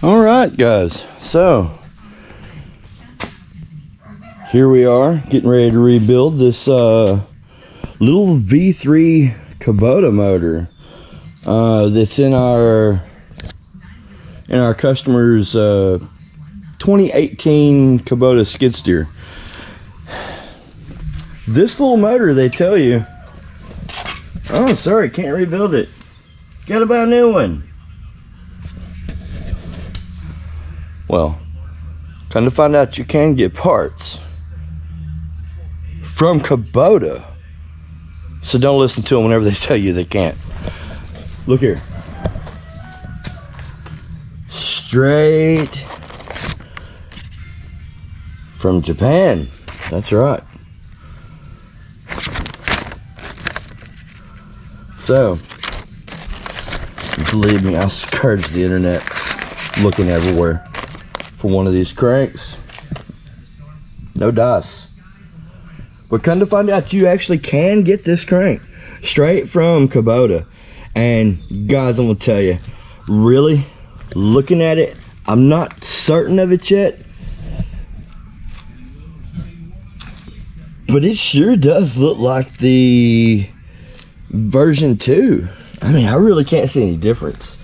All right, guys, so here we are getting ready to rebuild this little V3 Kubota motor that's in our customer's 2018 Kubota skid steer. This little motor, they tell you, oh sorry, can't rebuild it, gotta buy a new one. Well, come to find out, you can get parts from Kubota. So don't listen to them whenever they tell you they can't. Look here. Straight from Japan. That's right. So, believe me, I scourged the internet looking everywhere for one of these cranks. No dice. But come to find out, you actually can get this crank straight from Kubota. And guys, I'm gonna tell you, really looking at it, I'm not certain of it yet, but it sure does look like the version 2. I mean, I really can't see any difference.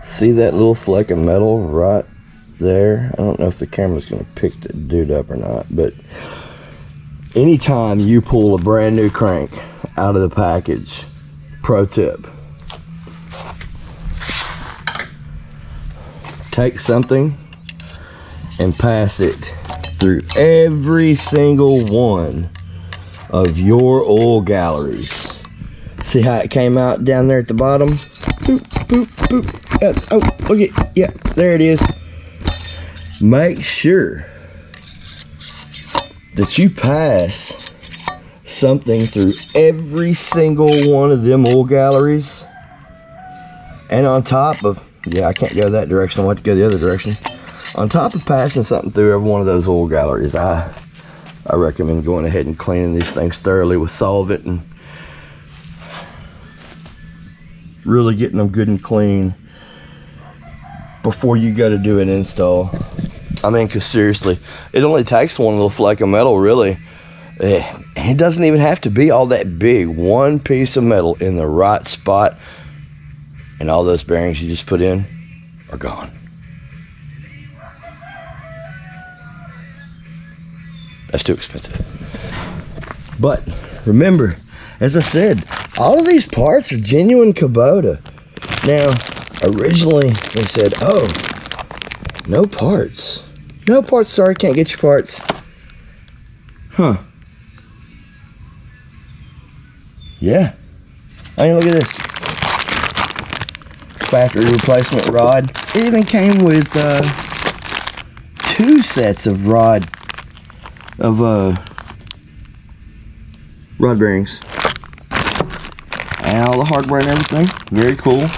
See that little fleck of metal right there? I don't know if the camera's gonna pick the dude up or not, but anytime you pull a brand new crank out of the package, pro tip, take something and pass it through every single one of your oil galleries. See how it came out down there at the bottom? Boop, boop, boop. Oh, look at, yeah, there it is. Make sure that you pass something through every single one of them oil galleries. And on top of, yeah, I can't go that direction, I want to go the other direction. On top of passing something through every one of those oil galleries, I recommend going ahead and cleaning these things thoroughly with solvent and really getting them good and clean before you go to do an install. I mean, because seriously, it only takes one little flake of metal, really. It doesn't even have to be all that big. One piece of metal in the right spot, and all those bearings you just put in are gone. That's too expensive. But remember, as I said, all of these parts are genuine Kubota. Now, originally they said, oh, no parts. No parts, sorry, can't get your parts. Huh. Yeah. I mean, look at this. Factory replacement rod. It even came with 2 sets of rod bearings. And all the hardware and everything. Very cool.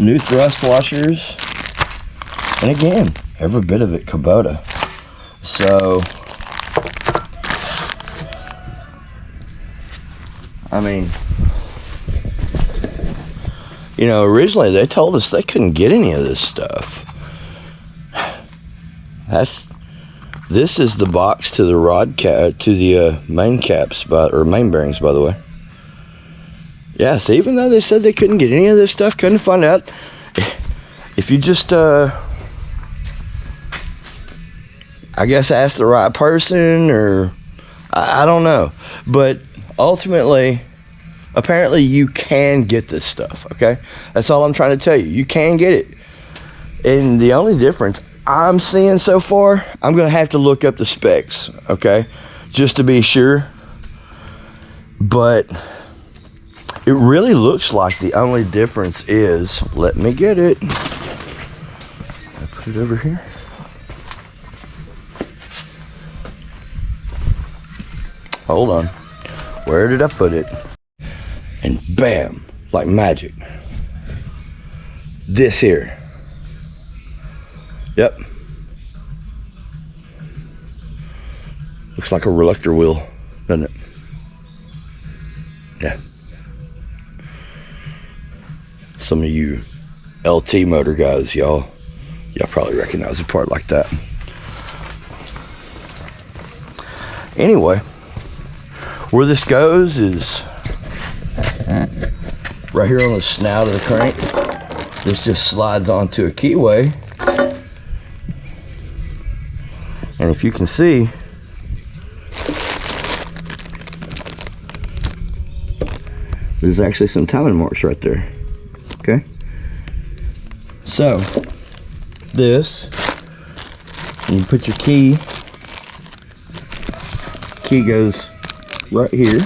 New thrust washers. And again, every bit of it Kubota. So, I mean, you know, originally they told us they couldn't get any of this stuff. This is the box to the rod cap, to the main caps, or main bearings, by the way. Yeah, so even though they said they couldn't get any of this stuff, couldn't find out. If you just, I guess, ask the right person, or I don't know. But ultimately, apparently you can get this stuff, okay? That's all I'm trying to tell you. You can get it. And the only difference I'm seeing so far, I'm going to have to look up the specs, okay? Just to be sure. But it really looks like the only difference is, let me get it. I put it over here. Hold on. Where did I put it? And bam, like magic. This here. Yep. Looks like a reluctor wheel, doesn't it? Yeah. Some of you LT motor guys, y'all probably recognize a part like that. Anyway, where this goes is right here on the snout of the crank. This just slides onto a keyway, and if you can see, there's actually some timing marks right there. Okay, so this, you put your key goes right here.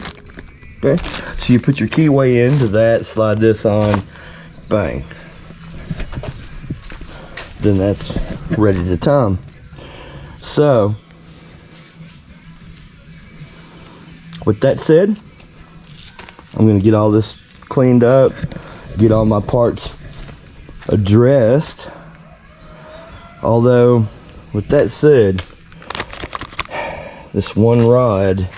Okay, so you put your keyway into that, slide this on, bang, then that's ready to time. So with that said, I'm gonna get all this cleaned up, get all my parts addressed. Although with that said, this one rod,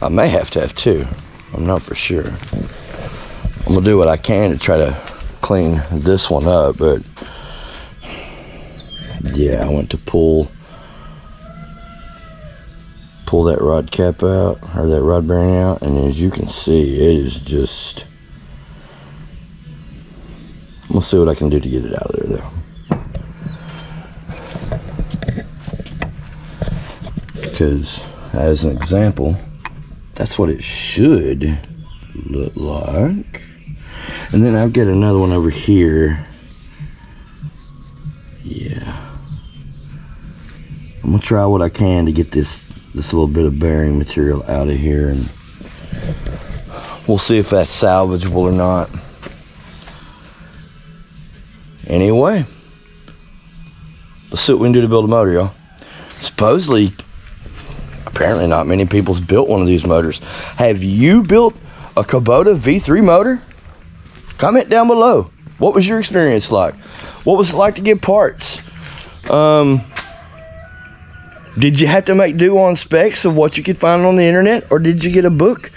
I may have to have two. I'm not for sure. I'm gonna do what I can to try to clean this one up, but yeah, I went to pull that rod cap out, or that rod bearing out, and as you can see, it is just, we'll see what I can do to get it out of there though. Because as an example, that's what it should look like. And then I've got another one over here. Yeah, I'm gonna try what I can to get this little bit of bearing material out of here, and we'll see if that's salvageable or not. Anyway, let's see what we can do to build a motor, y'all. Supposedly, apparently not many people's built one of these motors. Have you built a Kubota V3 motor? Comment down below. What was your experience like? What was it like to get parts? Did you have to make do on specs of what you could find on the internet, or did you get a book?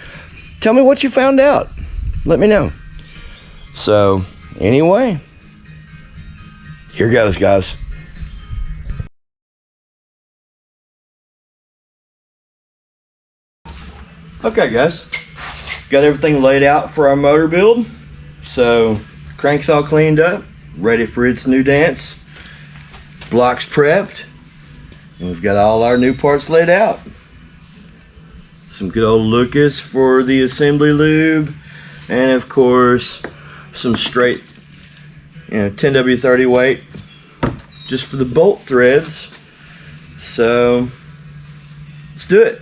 Tell me what you found out. Let me know. So, anyway, here goes, guys. Okay, guys, got everything laid out for our motor build. So, crank's all cleaned up, ready for its new dance. Blocks prepped, and we've got all our new parts laid out. Some good old Lucas for the assembly lube, and of course, some straight, 10W30 weight, just for the bolt threads. So, let's do it.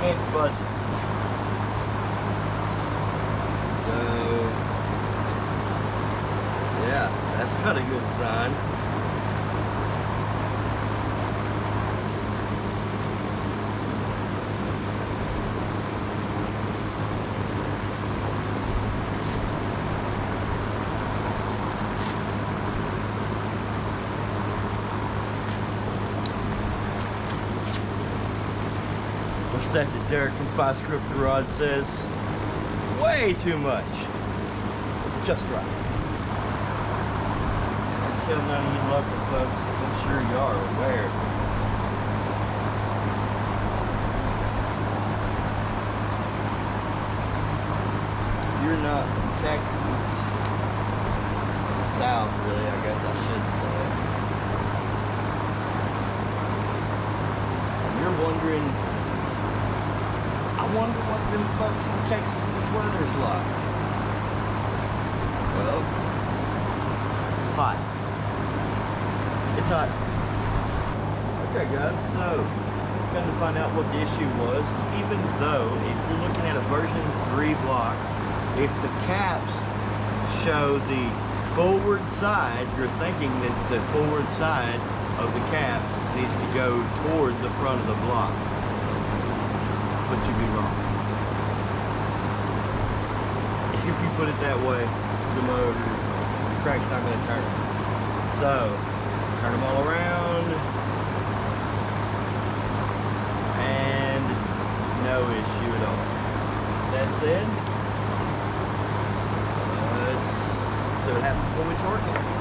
Can't budge it. So, yeah, that's not a good sign. What's that Derek from 5 Script Garage says? Way too much. Just right. I tell none of you local folks, because I'm sure you are aware. If you're not from Texas, the South really, I guess I should say, and you're wondering, I wonder what them folks in Texas's weather's like. Well, hot. It's hot. Okay guys, so come to find out what the issue was, even though if you're looking at a version 3 block, if the caps show the forward side, you're thinking that the forward side of the cap needs to go toward the front of the block. But you'd be wrong. If you put it that way, the motor, the crank's not going to turn. So, turn them all around, and no issue at all. That said, let's see what happens when we torque it.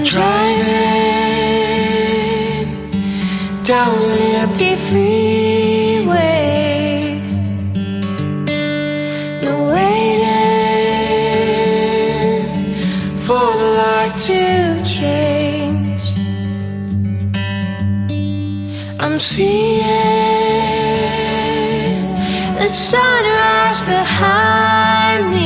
Driving down an empty freeway, no waiting for the light to change. I'm seeing the sunrise behind me.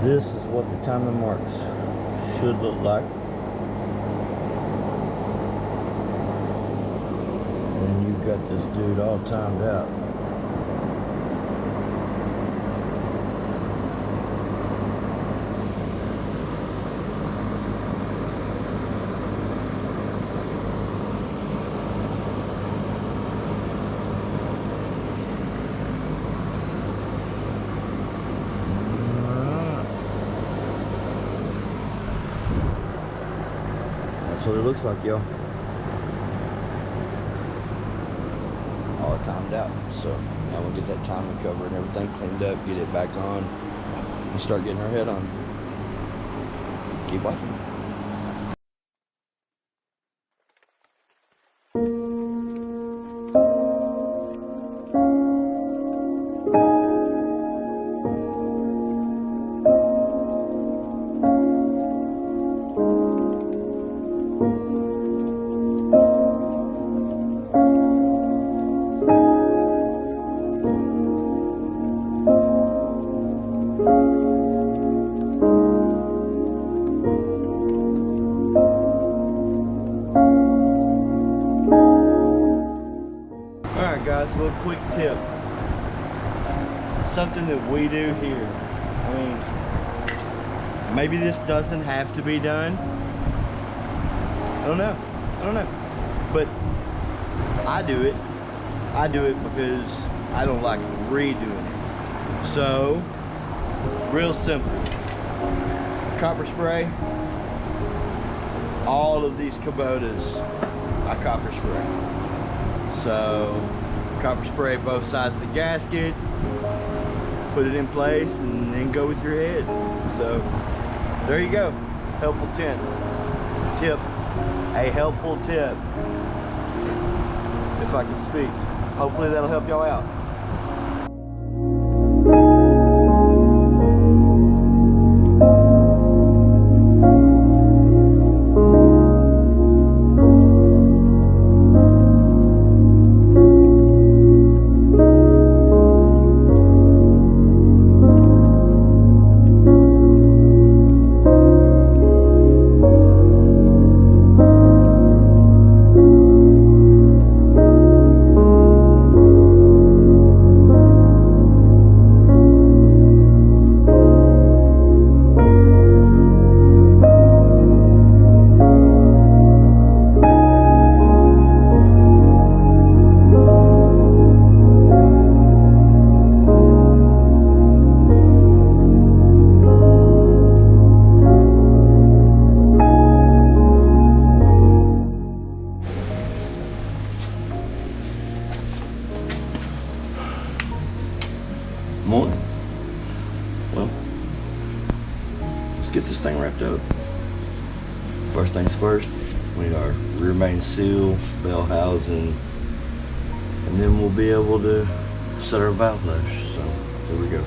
This is what the timing marks should look like. And you've got this dude all timed out. That's what it looks like, yo. All timed out. So now we'll get that timing cover and everything cleaned up, get it back on, and start getting our head on. Keep watching. Guys, a little quick tip. Something that we do here. I mean, maybe this doesn't have to be done. I don't know. But I do it. I do it because I don't like redoing it. So, real simple. Copper spray. All of these Kubotas, I copper spray. So, copper spray both sides of the gasket, put it in place, and then go with your head. So there you go. Helpful tip. A helpful tip, if I can speak. Hopefully that'll help y'all out. Morning. Well, let's get this thing wrapped up. First things first, we need our rear main seal, bell housing, and then we'll be able to set our valve lash. So here we go.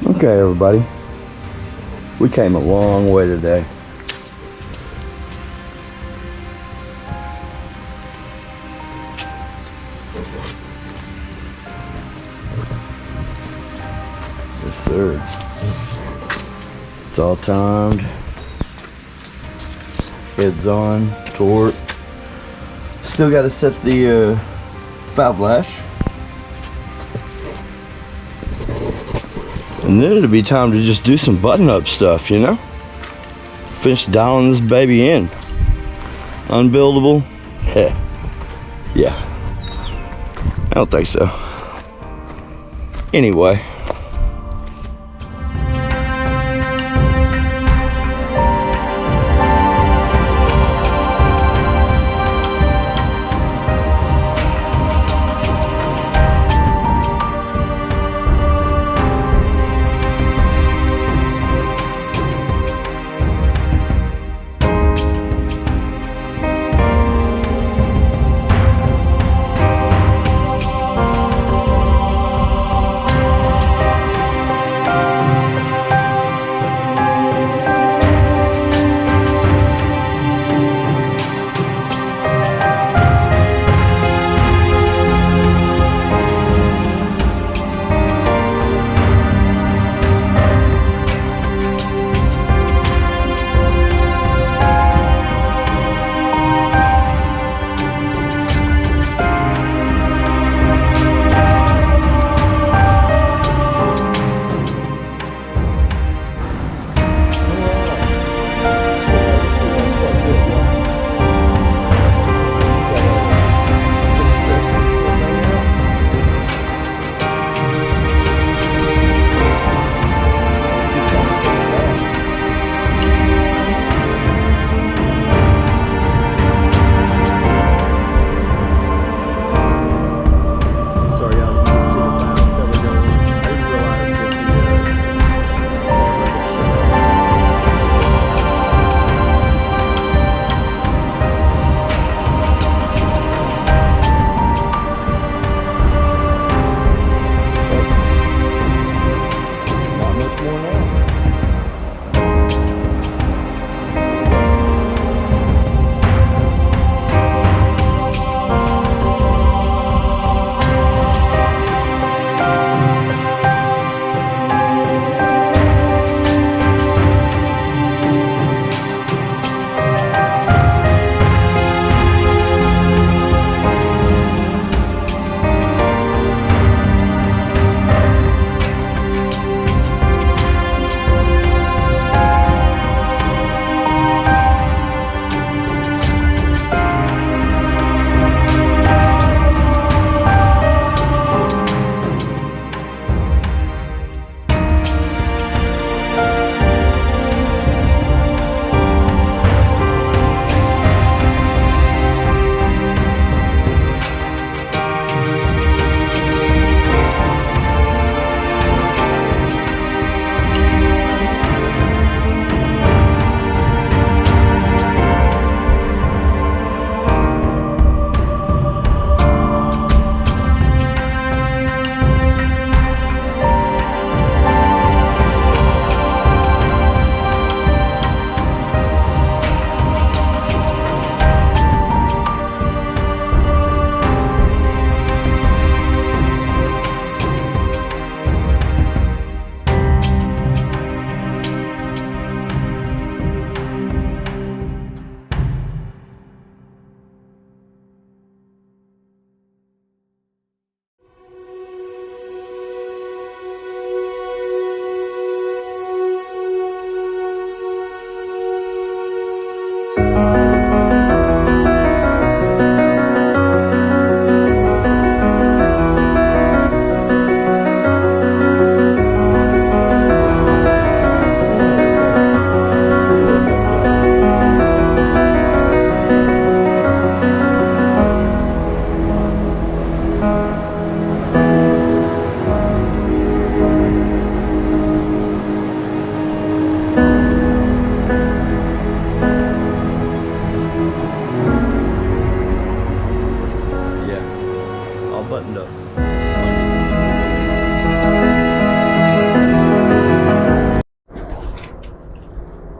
Okay, everybody, we came a long way today. Yes, sir. It's all timed. Heads on, torque. Still got to set the valve lash. And then it'll be time to just do some button-up stuff, you know? Finish dialing this baby in. Unbuildable? Heh. Yeah. I don't think so. Anyway.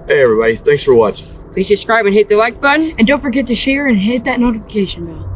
Hey everybody, thanks for watching. Please subscribe and hit the like button. And don't forget to share and hit that notification bell.